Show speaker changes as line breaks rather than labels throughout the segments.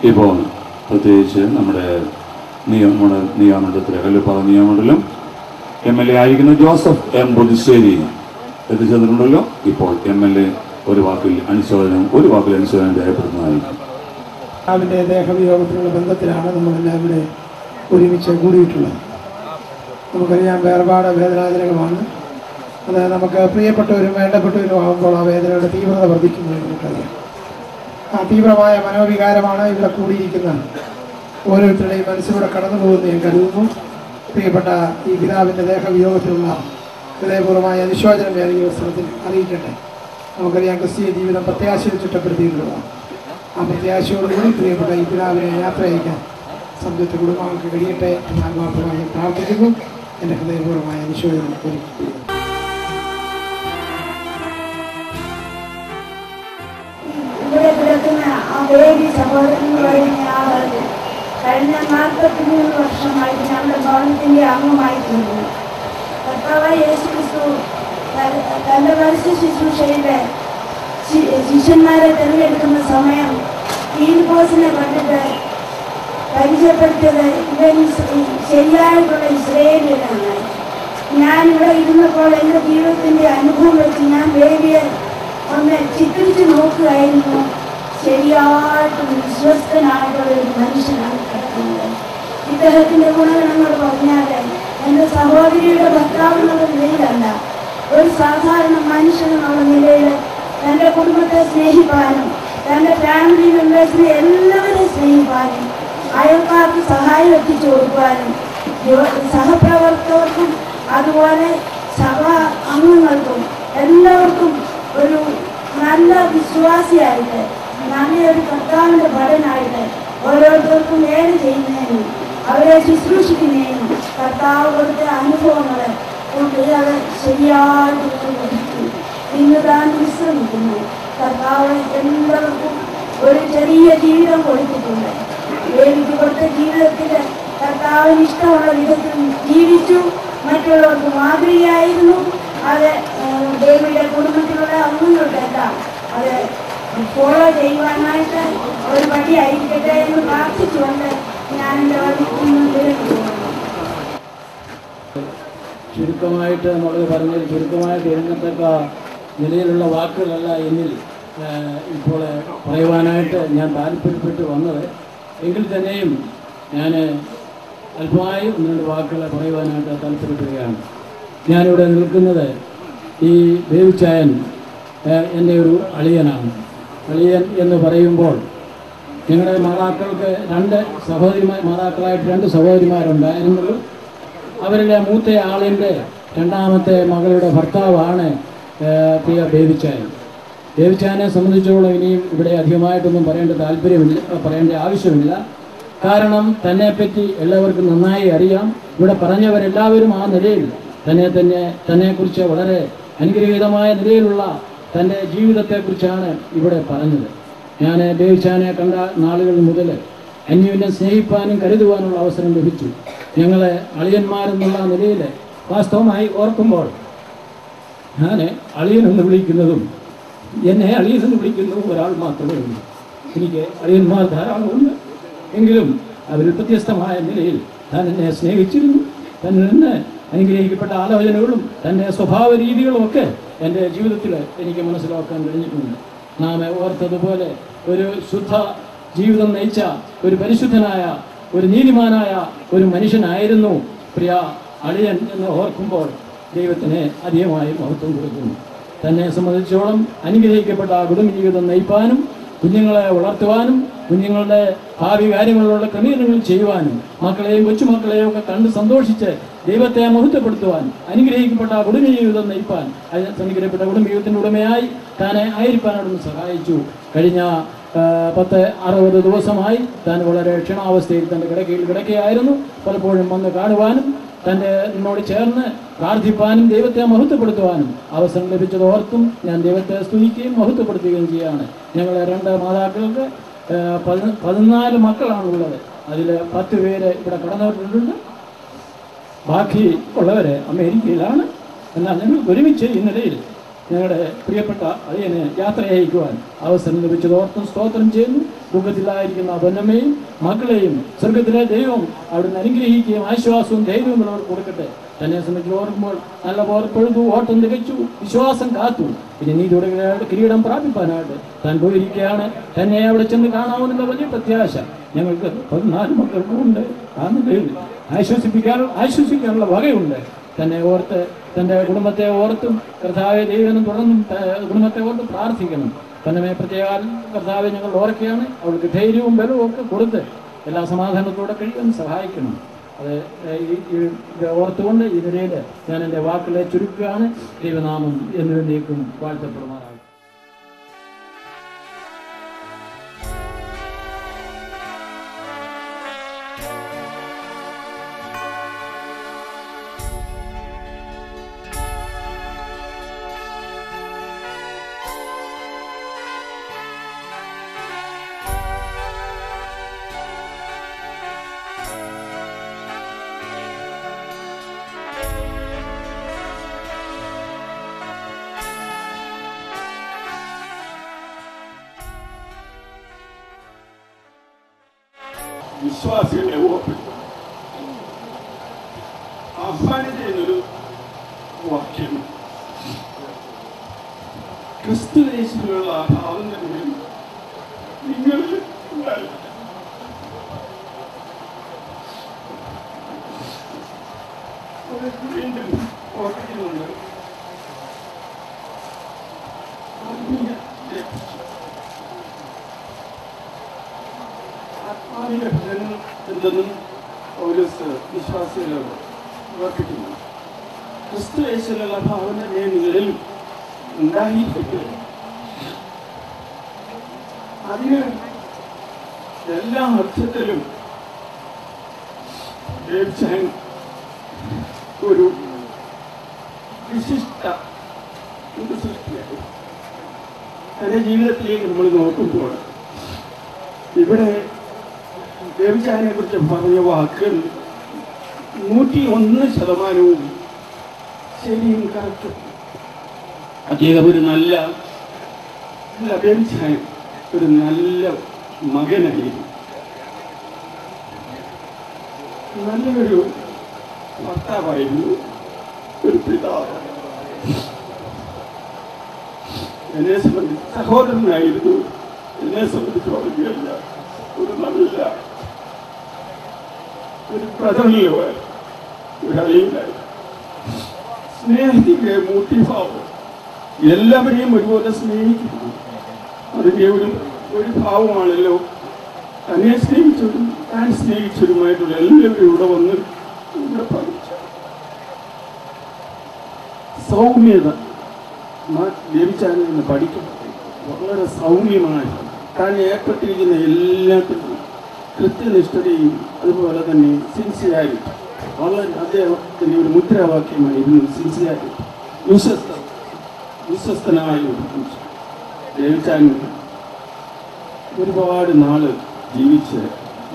ഇപ്പോൾ പ്രത്യേകിച്ച് നമ്മുടെ നിയമമണ്ഡലത്തിലെ കല്ലുപ്പാറ നിയമമണ്ഡലം MLA ആയിരിക്കുന്ന ജോസഫ് M. പുതുശ്ശേരി എത്തിച്ചേർന്നിട്ടുണ്ടല്ലോ. ഇപ്പോൾ MLA ഒരു വാക്കിൽ അനുശോചനം രേഖപ്പെടുത്തുന്നതായിരിക്കും.
അവൻ്റെ ദേഹവിയോഗത്തിനുള്ള ബന്ധത്തിലാണ് നമ്മളെല്ലാം ഇവിടെ ഒരുമിച്ച് കൂടിയിട്ടുള്ളത്. നമുക്കറിയാം വേർപാട് വേദനാജനകമാണ്. അത് നമുക്ക് പ്രിയപ്പെട്ടവരും വേണ്ടപ്പെട്ടവരും ആകുമ്പോൾ ആ വേദനയുടെ തീവ്രത വർദ്ധിക്കുന്നത് നമുക്കറിയാം. ആ തീവ്രമായ മനോവികാരമാണ് ഇവിടെ കൂടിയിരിക്കുന്ന ഓരോരുത്തരുടെയും മനസ്സിലൂടെ കടന്നു പോകുന്നത് ഞാൻ കരുതുന്നു. പ്രിയപ്പെട്ട ഈ പിതാവിൻ്റെ ദേഹവിയോഗത്തിലുള്ള ഹൃദയപൂർവ്വമായ അനുശോചനം ഞാൻ ഈ അവസരത്തിൽ അറിയിക്കട്ടെ. നമുക്കറിയാം ക്രിസ്തീയ ജീവിതം പ്രത്യാശയിൽ ചുറ്റപ്പെടുത്തിയിട്ടുള്ളതാണ്. ആ പ്രത്യാശയോടുകൂടി പ്രിയപ്പെട്ട ഈ പിതാവിനെ യാത്ര അയക്കാൻ സംയുക്ത കുടുംബങ്ങൾക്ക് കഴിയട്ടെ എന്ന് ആത്മാർത്ഥമായി പ്രാർത്ഥിക്കുന്നു. എൻ്റെ ഹൃദയപൂർവ്വമായ അനുശോചനം ഒരുക്കുന്നു.
ഇവിടെ കിടക്കുന്ന ആ ബേബി സഹോദരങ്ങളുമായി കഴിഞ്ഞ 43 വർഷമായിട്ട് ഞങ്ങളുടെ ഭവനത്തിൻ്റെ അംഗമായിട്ടുണ്ട്. കർത്താവായ യേശുക്രിസ്തു തൻ്റെ പരസ്യ ശുശ്രൂഷയുടെ ശിഷ്യന്മാരെ തിരഞ്ഞെടുക്കുന്ന സമയം ഫീൽബോസിനെ കണ്ടിട്ട് പരിചയപ്പെടുത്തിയത് ഇവൻ ശരിയായിട്ടുള്ള ഇസ്രയേലിലാണ്. ഞാനിവിടെ ഇരുന്നപ്പോൾ എൻ്റെ ജീവിതത്തിൻ്റെ അനുഭവം വെച്ച് ഞാൻ ബേബിയെ ഒന്ന് ചിത്രിച്ച് നോക്കുകയായിരുന്നു. ശരിയായിട്ടും വിശ്വസ്തനായിട്ടുള്ള ഒരു മനുഷ്യനാണ് കിടക്കുന്നത്. ഇദ്ദേഹത്തിൻ്റെ ഗുണഗണങ്ങൾ പറഞ്ഞാൽ എൻ്റെ സഹോദരിയുടെ ഭർത്താവെന്നുള്ള നിലയിലല്ല, ഒരു സാധാരണ മനുഷ്യനെന്നുള്ള നിലയിൽ തൻ്റെ കുടുംബത്തെ സ്നേഹിക്കാനും തൻ്റെ ഫാമിലി മെമ്പേഴ്സിനെ എല്ലാവരെയും സ്നേഹിക്കാനും അയൽക്കാർക്ക് സഹായം എത്തിച്ചു കൊടുക്കാനും സഹപ്രവർത്തകർക്കും അതുപോലെ സഭാ അംഗങ്ങൾക്കും എല്ലാവർക്കും ഒരു നല്ല വിശ്വാസിയായിട്ട് നല്ലൊരു കർത്താവിൻ്റെ ഭടനായിട്ട് ഓരോരുത്തർക്കും വേല ചെയ്യുന്നതിനും അവരെ ശുശ്രൂഷിക്കുന്നതിനും കർത്താവ് കൊടുത്ത അനുഭവങ്ങൾ കൊണ്ട് അത് ശരിയായിട്ട് ലഭിക്കും. ഇന്ന് താൻ വിശ്രമിക്കുന്നു. കർത്താവ് എല്ലാവർക്കും ഒരു ചെറിയ ജീവിതം കൊടുത്തിട്ടുണ്ട്. ദേവിക്ക് കൊടുത്ത ജീവിതത്തിൽ കർത്താവിന് ഇഷ്ടമുള്ള വിധത്തിൽ ജീവിച്ചു, മറ്റുള്ളവർക്ക് മാതൃകയായിരുന്നു. അത് ദേവിയുടെ കുടുംബത്തിലുള്ള അംഗങ്ങൾക്കെല്ലാം അത് ഫോളോ ചെയ്യുവാനായിട്ട് ഒരു വഴിയായിരിക്കട്ടെ എന്ന് പ്രാർത്ഥിച്ചുകൊണ്ട് ഞാൻ എൻ്റെ
ചുരുക്കമായിട്ട് നമ്മൾ പറഞ്ഞത് ചുരുക്കമായിട്ട് എഴുന്നത്തക്ക നിലയിലുള്ള വാക്കുകളല്ല എന്നിൽ ഇപ്പോൾ പറയുവാനായിട്ട് ഞാൻ താല്പര്യപ്പെട്ട് വന്നത്. എങ്കിൽ തന്നെയും ഞാൻ അല്പമായി ഒന്ന് രണ്ട് വാക്കുകൾ പറയുവാനായിട്ട് താല്പര്യപ്പെടുകയാണ്. ഞാനിവിടെ നിൽക്കുന്നത് ഈ ബേബിച്ചായൻ എൻ്റെ ഒരു അളിയനാണ്. അളിയൻ എന്ന് പറയുമ്പോൾ ഞങ്ങളുടെ മാതാക്കൾക്ക് മാതാക്കളായിട്ട് രണ്ട് സഹോദരിമാരുണ്ടായിരുന്നുള്ളൂ. അവരിലെ മൂത്ത ആളിൻ്റെ രണ്ടാമത്തെ മകളുടെ ഭർത്താവാണ് പ്രിയ ബേബിച്ചായൻ. ബേബിച്ചായനെ സംബന്ധിച്ചോളം ഇനിയും ഇവിടെ അധികമായിട്ടൊന്നും പറയേണ്ട ആവശ്യമില്ല. കാരണം തന്നെപ്പറ്റി എല്ലാവർക്കും നന്നായി അറിയാം. ഇവിടെ പറഞ്ഞവരെല്ലാവരും ആ നിലയിൽ തന്നെക്കുറിച്ച് വളരെ അനുഗ്രഹീതമായ നിലയിലുള്ള തൻ്റെ ജീവിതത്തെക്കുറിച്ചാണ് ഇവിടെ പറഞ്ഞത്. ഞാൻ ബേബിച്ചായനെ കണ്ട നാളുകൾ മുതൽ അന്യോന്യം സ്നേഹിപ്പാനും കരുതുവാനുള്ള അവസരം ലഭിച്ചു. ഞങ്ങളെ അളിയന്മാരെന്നുള്ള നിലയിൽ വാസ്തവമായി ഓർക്കുമ്പോൾ ഞാൻ അളിയനെന്ന് വിളിക്കുന്നതും എന്നെ അളിയനെന്ന് വിളിക്കുന്നതും ഒരാൾ മാത്രമേ ഉള്ളൂ. എനിക്ക് അളിയന്മാർ ധാരാളമുണ്ട്. എങ്കിലും അവരിൽ വ്യത്യസ്തമായ നിലയിൽ താൻ എന്നെ സ്നേഹിച്ചിരുന്നു. തന്നിൽ നിന്ന് അനുഗ്രഹിക്കപ്പെട്ട ആലോചനകളും തൻ്റെ സ്വഭാവ രീതികളുമൊക്കെ എൻ്റെ ജീവിതത്തിൽ എനിക്ക് മനസ്സിലാക്കാൻ കഴിഞ്ഞിട്ടുണ്ട്. നാം ഓർത്തതുപോലെ ഒരു ശുദ്ധ ജീവിതം നയിച്ച ഒരു പരിശുദ്ധനായ ഒരു നീതിമാനായ ഒരു മനുഷ്യനായിരുന്നു പ്രിയ അളിയൻ എന്ന് ഓർക്കുമ്പോൾ ദൈവത്തിന് അധികമായി മഹത്വം കൊടുക്കുന്നു. തന്നെ സംബന്ധിച്ചോളം അനുഗ്രഹിക്കപ്പെട്ട കുടുംബജീവിതം നയിപ്പാനും കുഞ്ഞുങ്ങളെ വളർത്തുവാനും കുഞ്ഞുങ്ങളുടെ ഭാവി കാര്യങ്ങളിലുള്ള ക്രമീകരണങ്ങൾ ചെയ്യുവാനും മക്കളെയും കൊച്ചുമക്കളെയും ഒക്കെ കണ്ട് സന്തോഷിച്ച് ദൈവത്തെ മഹത്വപ്പെടുത്തുവാൻ അനുഗ്രഹിക്കപ്പെട്ട കുടുംബജീവിതം നയിപ്പാൻ അനുഗ്രഹിക്കപ്പെട്ട കുടുംബജീവിതത്തിൻ്റെ ഉടമയായി താനെ ആയിരിക്കാൻ അവിടുന്ന് സഹായിച്ചു. കഴിഞ്ഞ 60 ദിവസമായി താൻ വളരെ ക്ഷീണാവസ്ഥയിൽ തൻ്റെ കിടക്കുകയായിരുന്നു. പലപ്പോഴും വന്ന് കാണുവാനും എന്നോട് ചേർന്ന് പ്രാർത്ഥിപ്പാനും ദൈവത്തെ മഹത്വപ്പെടുത്തുവാനും അവസരം ലഭിച്ചതോർത്തും ഞാൻ ദൈവത്തെ സ്തുതിക്കുകയും മഹത്വപ്പെടുത്തുകയും ചെയ്യുകയാണ്. ഞങ്ങളെ 2 മാതാക്കൾക്ക് 14 മക്കളാണുള്ളത്. അതിൽ 10 പേര് ഇവിടെ കടന്നവരുണ്ട്. ബാക്കി ഉള്ളവർ അമേരിക്കയിലാണ്. എന്നാൽ ഞങ്ങൾ ഒരുമിച്ച് ഈ നിലയിൽ ഞങ്ങളുടെ പ്രിയപ്പെട്ട അളിയനെ യാത്ര അയക്കുവാൻ അവസരം ലഭിച്ചതോർത്തും സ്തോത്രം ചെയ്യുന്നു. ദുഃഖത്തിലായിരിക്കുന്ന പൊന്നമ്മയും മക്കളെയും സ്വർഗത്തിലെ ദൈവം അവിടുന്ന് അനുഗ്രഹിക്കുകയും ആശ്വാസവും ധൈര്യവും ഉള്ളവർ കൊടുക്കട്ടെ. തന്നെ സംബന്ധിച്ച് ഓർക്കുമ്പോൾ നല്ല പോർപ്പെടുത്തു, ഓട്ടം തികച്ചു, വിശ്വാസം കാത്തു. ഇനി നീതിയുടെ കിരീടം പ്രാപിപ്പാനായിട്ട് താൻ പോയിരിക്കുകയാണ്. തന്നെ അവിടെ ചെന്ന് കാണാമെന്നുള്ള വലിയ പ്രത്യാശ ഞങ്ങൾക്ക് 14 മക്കൾക്കും ഉണ്ട്. ആ നിലയിൽ ആശ്വസിക്കാനുള്ള വകയുണ്ട്. തന്നെ ഓർത്ത്, തൻ്റെ കുടുംബത്തെ ഓർത്തും കർത്താവെ ദൈവനും തുടർന്നും കുടുംബത്തെ ഓർത്ത് പ്രാർത്ഥിക്കണം. തന്നെ പ്രത്യേക കർത്താവെ ഞങ്ങൾ ഓർക്കുകയാണ്. അവൾക്ക് ധൈര്യവും ബലവും ഒക്കെ കൊടുത്ത് എല്ലാ സമാധാനത്തോടെ കഴിയാൻ സഹായിക്കണം. അത് ഓർത്തുകൊണ്ട് ഈ നിലയിൽ ഞാൻ എൻ്റെ വാക്കുകളെ ചുരുക്കുകയാണ്. ദൈവനാമം എന്നേക്കും വാഴ്ത്തപ്പെടുമാറാകും.
വിശ്വാസികളെ ഓർപ്പിക്കും ആഹ്വാനം ചെയ്യുന്നൊരു വാക്യം ക്രിസ്തു യേശുവിലുള്ള ഭാവങ്ങളിൽ നിങ്ങൾ വീണ്ടും ഓർപ്പിക്കുന്നുണ്ട്. എന്തെന്നും പൗലോസ് വിശ്വാസികളോട് ഓർപ്പിക്കുന്നു. ക്രിസ്തു യേശുവിലുള്ള ഭാവന നിങ്ങളിൽ ഉണ്ടായിരിക്കട്ടെ. അതിന് എല്ലാ അർത്ഥത്തിലും ഒരു വിശിഷ്ട ഒരു സൃഷ്ടിയായി എൻ്റെ ജീവിതത്തിലേക്ക് നമ്മൾ നോക്കുമ്പോൾ ഇവിടെ ദേവിച്ചാനെ കുറിച്ച് പറഞ്ഞ വാക്കുകൾ 101% ശരിയും കറക്റ്റും. അദ്ദേഹം ഒരു നല്ല ദേവിച്ചാൻ ഒരു നല്ല മകനായിരുന്നു, നല്ലൊരു ഭർത്താവായിരുന്നു, ഒരു പിതാവ്, എന്നെ സംബന്ധിച്ച് സഹോദരനായിരുന്നു, എന്നെ സംബന്ധിച്ച് പറയുകയല്ല ഒരു നല്ല ഒരു ബ്രദറിലോ ഒരു അളിയനായി സ്നേഹത്തിൻ്റെ മൂർത്തിഭാവം എല്ലാവരെയും ഒരുപോലെ സ്നേഹിക്കുന്നു. അതിൻ്റെ ഒരു ഭാവമാണല്ലോ തന്നെ സ്നേഹിച്ചവരും താൻ സ്നേഹിച്ചവരുമായിട്ടുള്ള എല്ലാവരും ഇവിടെ വന്ന് ഇവിടെ പഠിച്ചു. സൗമ്യത ലഭിച്ചാൽ നിന്ന് പഠിക്കുന്നത് വളരെ സൗമ്യമായി താൻ ഏർപ്പെട്ടിരിക്കുന്ന എല്ലാത്തിനും കൃത്യനിഷ്ഠതയും അതുപോലെ തന്നെ സിൻസിയാരിറ്റി വളരെ അദ്ദേഹത്തിൻ്റെ ഒരു മുദ്രാവാക്യമായിരുന്നു സിൻസിയാരിറ്റി. വിശ്വസ്തനായ ഒരു മനുഷ്യൻ. ദേവിച്ചാൻ ഒരുപാട് നാള് ജീവിച്ച്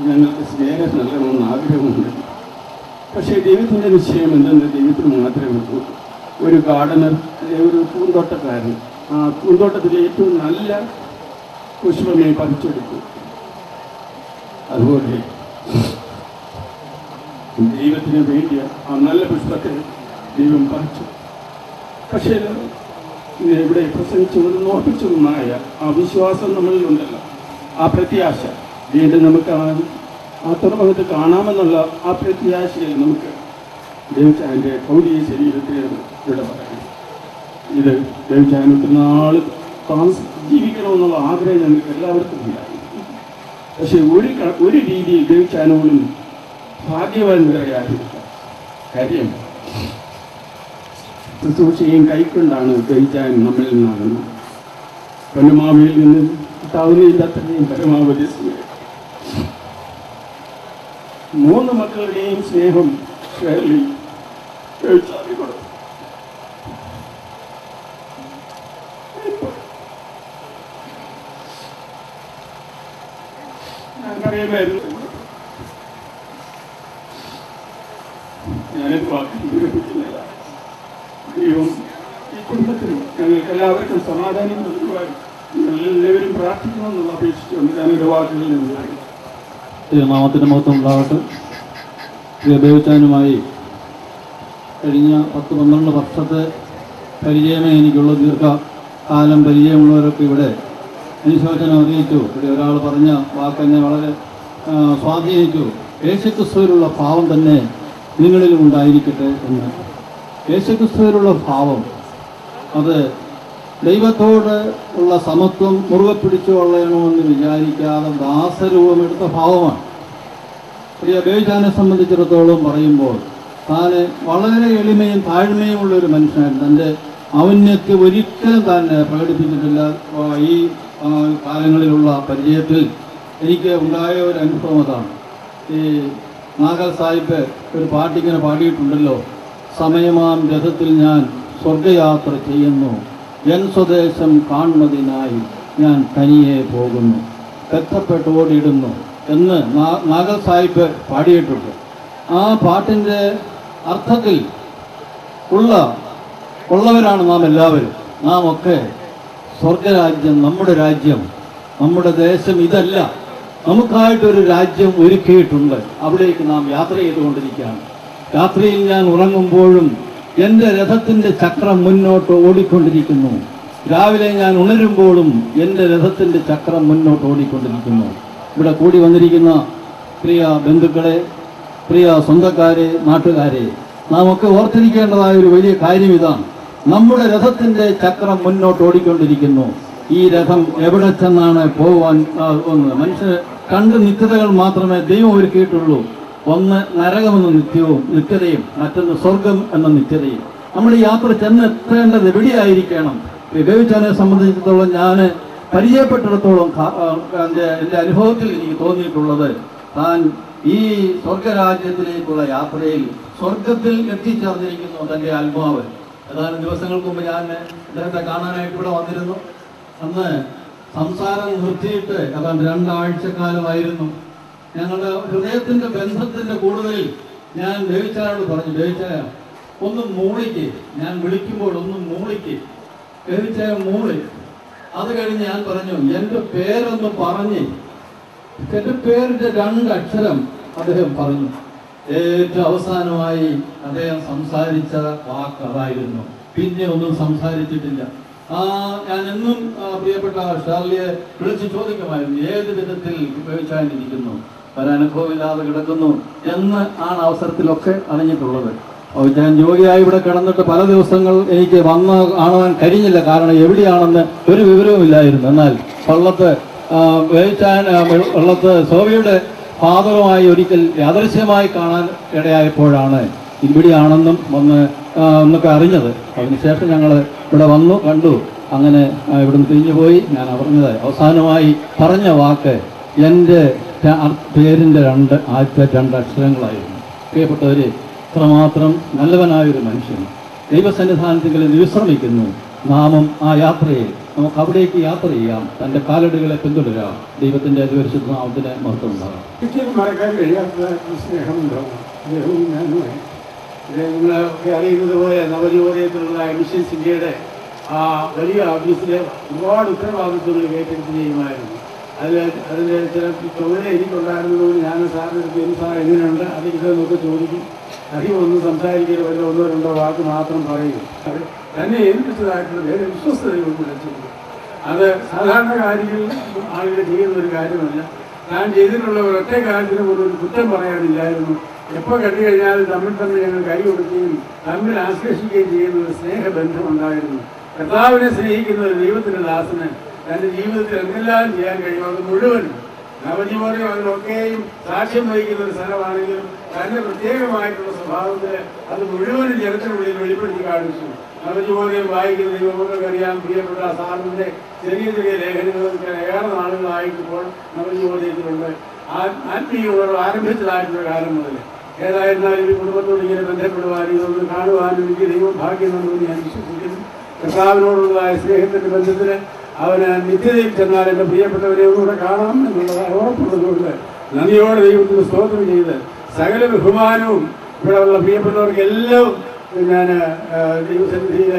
ഞങ്ങൾക്ക് സ്നേഹം നൽകണമെന്ന് ആഗ്രഹമുണ്ട്. പക്ഷേ ദൈവത്തിൻ്റെ നിശ്ചയം എന്തെന്ന് ദൈവത്തിന് മാത്രമേ ഉള്ളൂ. ഒരു ഗാർഡനർ, ഒരു പൂന്തോട്ടക്കാരൻ ആ പൂന്തോട്ടത്തിലെ ഏറ്റവും നല്ല പുഷ്പമേ പറിച്ചെടുക്കും. അതുപോലെ ദൈവത്തിന് വേണ്ടിയ ആ നല്ല പുഷ്പത്തെ ദൈവം പറിച്ചു. പക്ഷേ ഇവിടെ പ്രസംഗിച്ചതും ഓർപ്പിച്ചതുമായ ആ വിശ്വാസം നമ്മളിലുണ്ടല്ലോ, ആ പ്രത്യാശ വീണ്ടും നമുക്ക് ആ തുറമുഖത്ത് കാണാമെന്നുള്ള ആ പ്രത്യാശയിൽ നമുക്ക് ദേവിച്ചാൻ്റെ ഭൗതിക ശരീരത്തെ ഇവിടെ പറയാം. ഇത് ദേവിച്ചാൻ ഒത്തിരി നാൾ ജീവിക്കണമെന്നുള്ള ആഗ്രഹം ഞങ്ങൾക്ക് എല്ലാവർക്കും ഉണ്ടായിരുന്നു. പക്ഷെ ഒരു രീതിയിൽ ദേവിച്ചാനോടും ഭാഗ്യവാൻ പറയാറില്ല. കാര്യം ശുശ്രൂഷയും കൈക്കൊണ്ടാണ് ദേവിച്ചാൻ നമ്മളിൽ നിന്നാകുന്നത്. പൊന്നമാവയിൽ നിന്ന് കിട്ടാവുന്നതിൻ്റെ അത്രയും പരമാവധി സ്നേഹം, 3 മക്കളുടെയും സ്നേഹം ഷേർലി ദേവിച്ചാന് കൊടുത്തു. ഞാനിത് വാക്കിക്കുന്നില്ല. ദൈവം ഈ കുടുംബത്തിനും ഞങ്ങൾ ഞങ്ങൾക്ക് എല്ലാവർക്കും സമാധാനം നൽകുവാൻ എല്ലാവരും പ്രാർത്ഥിക്കണമെന്നുള്ള അപേക്ഷിച്ചുകൊണ്ട് ഞാനൊരു വാക്കുകളിൽ നിന്ന്
നാമത്തിൻ്റെ മഹത്വം ഉണ്ടാകട്ടെ. ഉപയോഗിച്ചാനുമായി കഴിഞ്ഞ 10-12 വർഷത്തെ പരിചയമേ എനിക്കുള്ള ദീർഘകാലം പരിചയമുള്ളവരൊക്കെ ഇവിടെ അനുശോചനം അറിയിച്ചു. ഇവിടെ ഒരാൾ പറഞ്ഞ വാക്കെന്നെ വളരെ സ്വാധീനിച്ചു. യേശുക്രിസ്തുവിലുള്ള ഭാവം തന്നെ നിങ്ങളിലും ഉണ്ടായിരിക്കട്ടെ എന്ന്. യേശുക്രിസ്തുവിലുള്ള ഭാവം അത് ദൈവത്തോട് ഉള്ള സമത്വം മുറുകെ പിടിച്ചുകൊള്ളണമെന്ന് വിചാരിക്കാതെ ദാസരൂപമെടുത്ത ഭാവമാണ്. പ്രിയ ബേജാനെ സംബന്ധിച്ചിടത്തോളം പറയുമ്പോൾ താന് വളരെ എളിമയും താഴ്മയുമുള്ള ഒരു മനുഷ്യനായിരുന്നു. തൻ്റെ ഔന്നത്യം ഒരിക്കലും താൻ പ്രകടിപ്പിച്ചിട്ടില്ല. ഈ കാലങ്ങളിലുള്ള പരിചയത്തിൽ എനിക്ക് ഉണ്ടായ ഒരു അനുഭവം അതാണ്. ഈ നാഗൽ സാഹിബ് ഒരു പാട്ടിങ്ങനെ പാടിയിട്ടുണ്ടല്ലോ, സമയമാം രഥത്തിൽ ഞാൻ സ്വർഗയാത്ര ചെയ്യുന്നു, എൻ സ്വദേശം കാണുന്നതിനായി ഞാൻ തനിയെ പോകുന്നു, ബന്ധപ്പെട്ടോടിയിടുന്നു എന്ന് നാഗൽ സാഹിബ് പാടിയിട്ടുണ്ട്. ആ പാട്ടിൻ്റെ അർത്ഥത്തിൽ ഉള്ളവരാണ് നാം എല്ലാവരും. നാം ഒക്കെ സ്വർഗരാജ്യം, നമ്മുടെ രാജ്യം, നമ്മുടെ ദേശം ഇതല്ല, നമുക്കായിട്ടൊരു രാജ്യം ഒരുക്കിയിട്ടുണ്ട്. അവിടേക്ക് നാം യാത്ര ചെയ്തുകൊണ്ടിരിക്കുകയാണ്. രാത്രിയിൽ ഞാൻ ഉറങ്ങുമ്പോഴും എൻ്റെ രഥത്തിൻ്റെ ചക്രം മുന്നോട്ട് ഓടിക്കൊണ്ടിരിക്കുന്നു. രാവിലെ ഞാൻ ഉണരുമ്പോഴും എൻ്റെ രഥത്തിൻ്റെ ചക്രം മുന്നോട്ട് ഓടിക്കൊണ്ടിരിക്കുന്നു. ഇവിടെ കൂടി വന്നിരിക്കുന്ന പ്രിയ ബന്ധുക്കളെ, പ്രിയ സ്വന്തക്കാരെ, നാട്ടുകാരെ, നാം ഒക്കെ ഓർത്തിരിക്കേണ്ടതായ ഒരു വലിയ കാര്യം ഇതാണ്. നമ്മുടെ രഥത്തിൻ്റെ ചക്രം മുന്നോട്ട് ഓടിക്കൊണ്ടിരിക്കുന്നു. ഈ രഥം എവിടെ ചെന്നാണ് പോകുവാൻ മനുഷ്യന് 2 നിത്യതകൾ മാത്രമേ ദൈവം ഒരുക്കിയിട്ടുള്ളൂ. ഒന്ന് നരകമെന്ന നിത്യതയും മറ്റൊന്ന് സ്വർഗം എന്ന നിത്യതയും. നമ്മൾ ഈ യാത്ര ചെന്നെത്തേണ്ടത് എവിടെയായിരിക്കണം? ബേബിച്ചാനെ സംബന്ധിച്ചിടത്തോളം ഞാൻ പരിചയപ്പെട്ടിടത്തോളം എൻ്റെ അനുഭവത്തിൽ എനിക്ക് തോന്നിയിട്ടുള്ളത്, താൻ ഈ സ്വർഗരാജ്യത്തിലേക്കുള്ള യാത്രയിൽ സ്വർഗത്തിൽ എത്തിച്ചേർന്നിരിക്കുന്നു തൻ്റെ ആത്മാവ്. ഏതാനും ദിവസങ്ങൾക്ക് മുമ്പ് ഞാൻ അദ്ദേഹത്തെ കാണാനായിട്ട് ഇവിടെ വന്നിരുന്നു. അന്ന് സംസാരം നിർത്തിയിട്ട് ഏതാണ്ട് 2 ആഴ്ചക്കാലമായിരുന്നു. ഞങ്ങളുടെ ഹൃദയത്തിൻ്റെ ബന്ധത്തിൻ്റെ കൂടുതൽ ഞാൻ ബേബിച്ചാനോട് പറഞ്ഞു, ബേബിച്ചായ ഒന്ന് മൂളിക്ക്, ഞാൻ വിളിക്കുമ്പോൾ ഒന്ന് മൂളിക്ക്. ബേബിച്ചായ മൂളി. അത് കഴിഞ്ഞ് ഞാൻ പറഞ്ഞു, എൻ്റെ പേരൊന്ന് പറഞ്ഞ്. എൻ്റെ പേരിൻ്റെ 2 അക്ഷരം അദ്ദേഹം പറഞ്ഞു. ഏറ്റവും അവസാനമായി അദ്ദേഹം സംസാരിച്ച വാക്ക് അതായിരുന്നു. പിന്നെ ഒന്നും സംസാരിച്ചിട്ടില്ല. ഞാൻ എന്നും പ്രിയപ്പെട്ട ഷാർലിയെ വിളിച്ച് ചോദിക്കുമായിരുന്നു, ഏത് വിധത്തിൽ ഉപയോഗിച്ചായിരിക്കുന്നു, ഒരനുഭവമില്ലാതെ കിടക്കുന്നു എന്ന് ആണ് അവസരത്തിലൊക്കെ അറിഞ്ഞിട്ടുള്ളത്. ഞാൻ രോഗിയായി ഇവിടെ കിടന്നിട്ട് പല ദിവസങ്ങൾ എനിക്ക് വന്ന് കാണുവാൻ കഴിഞ്ഞില്ല. കാരണം എവിടെയാണെന്ന് ഒരു വിവരവുമില്ലായിരുന്നു. എന്നാൽ വെള്ളത്ത് സോവിയുടെ ഫാദറുമായി ഒരിക്കൽ യാദൃശ്യമായി കാണാൻ ഇടയായപ്പോഴാണ് ഇവിടെയാണെന്നും ഒന്നൊക്കെ അറിഞ്ഞത്. അതിനുശേഷം ഞങ്ങൾ ഇവിടെ വന്നു, കണ്ടു. അങ്ങനെ ഇവിടുന്ന് തിരിഞ്ഞുപോയി. ഞാൻ പറഞ്ഞത് അവസാനമായി പറഞ്ഞ വാക്ക് എൻ്റെ പേരിൻ്റെ ആദ്യത്തെ 2 അക്ഷരങ്ങളായിരുന്നു. പ്രിയപ്പെട്ടവരെ, ഇത്രമാത്രം നല്ലവനായൊരു മനുഷ്യൻ ദൈവസന്നിധാനത്തിൽ വിശ്രമിക്കുന്നു. നാമും ആ യാത്രയിൽ നമുക്ക് അവിടേക്ക് യാത്ര ചെയ്യാം, തൻ്റെ കാലടികളെ പിന്തുടരാം. ദൈവത്തിൻ്റെ പരിശുദ്ധ നാമത്തിന് മഹത്വം ഉണ്ടാകാം.
മറക്കാൻ കഴിയാത്ത സ്നേഹമുണ്ടാകും. നിങ്ങളൊക്കെ അറിയുന്നത് പോലെ നവജോദയത്തിലുള്ള മിഷൻസ് ഇന്ത്യയുടെ ആ വലിയ ഓഫീസിലെ ഒരുപാട് ഉത്തരവാദിത്വങ്ങൾ ഏറ്റെടുത്ത് ചെയ്യുമായിരുന്നു. അതിൻ്റെ ചില ചുമതല എനിക്കുണ്ടായിരുന്നതുകൊണ്ട് ഞാൻ സാറിന് സാർ എങ്ങനെയുണ്ട് അതിരിക്കുന്നതൊക്കെ ചോദിക്കും. അധികമൊന്നും സംസാരിക്കരുത്, വല്ല 1-2 വാക്ക് മാത്രം പറയും. തന്നെ ഏൽപ്പിച്ചതായിട്ടുള്ള വേറെ വിശ്വസ്തതയൊന്നും വിളിച്ചിട്ടുണ്ട്. അത് സാധാരണ കാര്യങ്ങളിൽ ആളുകൾ ചെയ്യുന്ന ഒരു കാര്യമല്ല. ഞാൻ ചെയ്തിട്ടുള്ള ഒരൊറ്റ കാര്യത്തിന് പോലും ഒരു കുറ്റം പറയാനില്ലായിരുന്നു. എപ്പോൾ കണ്ടു കഴിഞ്ഞാലും തമ്മിൽ ഞങ്ങൾ കൈ കൊടുക്കുകയും തമ്മിൽ ആശ്ലേഷിക്കുകയും ചെയ്യുന്ന ഒരു സ്നേഹബന്ധമുണ്ടായിരുന്നു. കർത്താവിനെ സ്നേഹിക്കുന്ന ഒരു ദൈവത്തിൻ്റെ ദാസന് തൻ്റെ ജീവിതത്തിൽ എന്തെല്ലാം ചെയ്യാൻ കഴിയും അത് മുഴുവനും നവജീവനെയും അതിലൊക്കെയും സാക്ഷ്യം വഹിക്കുന്ന ഒരു സ്ഥലമാണെങ്കിലും തൻ്റെ പ്രത്യേകമായിട്ടുള്ള സ്വഭാവത്തിൽ അത് മുഴുവനും ജനത്തിനുള്ളിൽ വെളിപ്പെടുത്തി കാണിച്ചു. നവജീവനെയും വായിക്കുന്ന ദൈവങ്ങൾക്കറിയാം. പ്രിയപ്പെട്ട സാറിൻ്റെ ചെറിയ ചെറിയ ലേഖനങ്ങൾക്ക് ഏറെ നാളുകളായിട്ടിപ്പോൾ നവജീവനത്തിലുണ്ട്. ആത്മീയ ഉണർവ് ആരംഭിച്ചതായിട്ടുള്ള കാലം മുതൽ ഏതായിരുന്നാലും ഈ കുടുംബത്തോട് ഇങ്ങനെ ബന്ധപ്പെടുവാനും ഇതൊന്ന് കാണുവാനും എനിക്ക് ദൈവം ഭാഗ്യം തന്നുവെന്ന് ഞാൻ വിശ്വസിക്കുന്നു. കർത്താവിനോടുള്ളതായ സ്നേഹത്തിൻ്റെ ബന്ധത്തിൽ അവന് നിത്യതയിൽ ചെന്നാൽ എൻ്റെ പ്രിയപ്പെട്ടവരെ ഒന്നുകൂടെ കാണാം എന്നുള്ളതായ ഉറപ്പുള്ളതുകൊണ്ട് നന്ദിയോടെ ദൈവത്തിന് സ്തോത്രം ചെയ്ത് സകല ബഹുമാനവും ഇവിടെ ഉള്ള പ്രിയപ്പെട്ടവർക്കെല്ലാം ഞാൻ ദൈവസന്നിധിയിൽ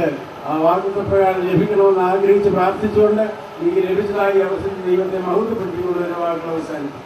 ആ വാഗ്ദത്തപ്രകാരം ലഭിക്കണമെന്ന് ആഗ്രഹിച്ച് പ്രാർത്ഥിച്ചുകൊണ്ട് എനിക്ക് ലഭിച്ചതായി അവസരത്തിൽ ദൈവത്തെ മഹത്വപ്പെടുത്തിക്കൊണ്ട് ഒരു വാക്കുകൾ അവസാനിക്കും.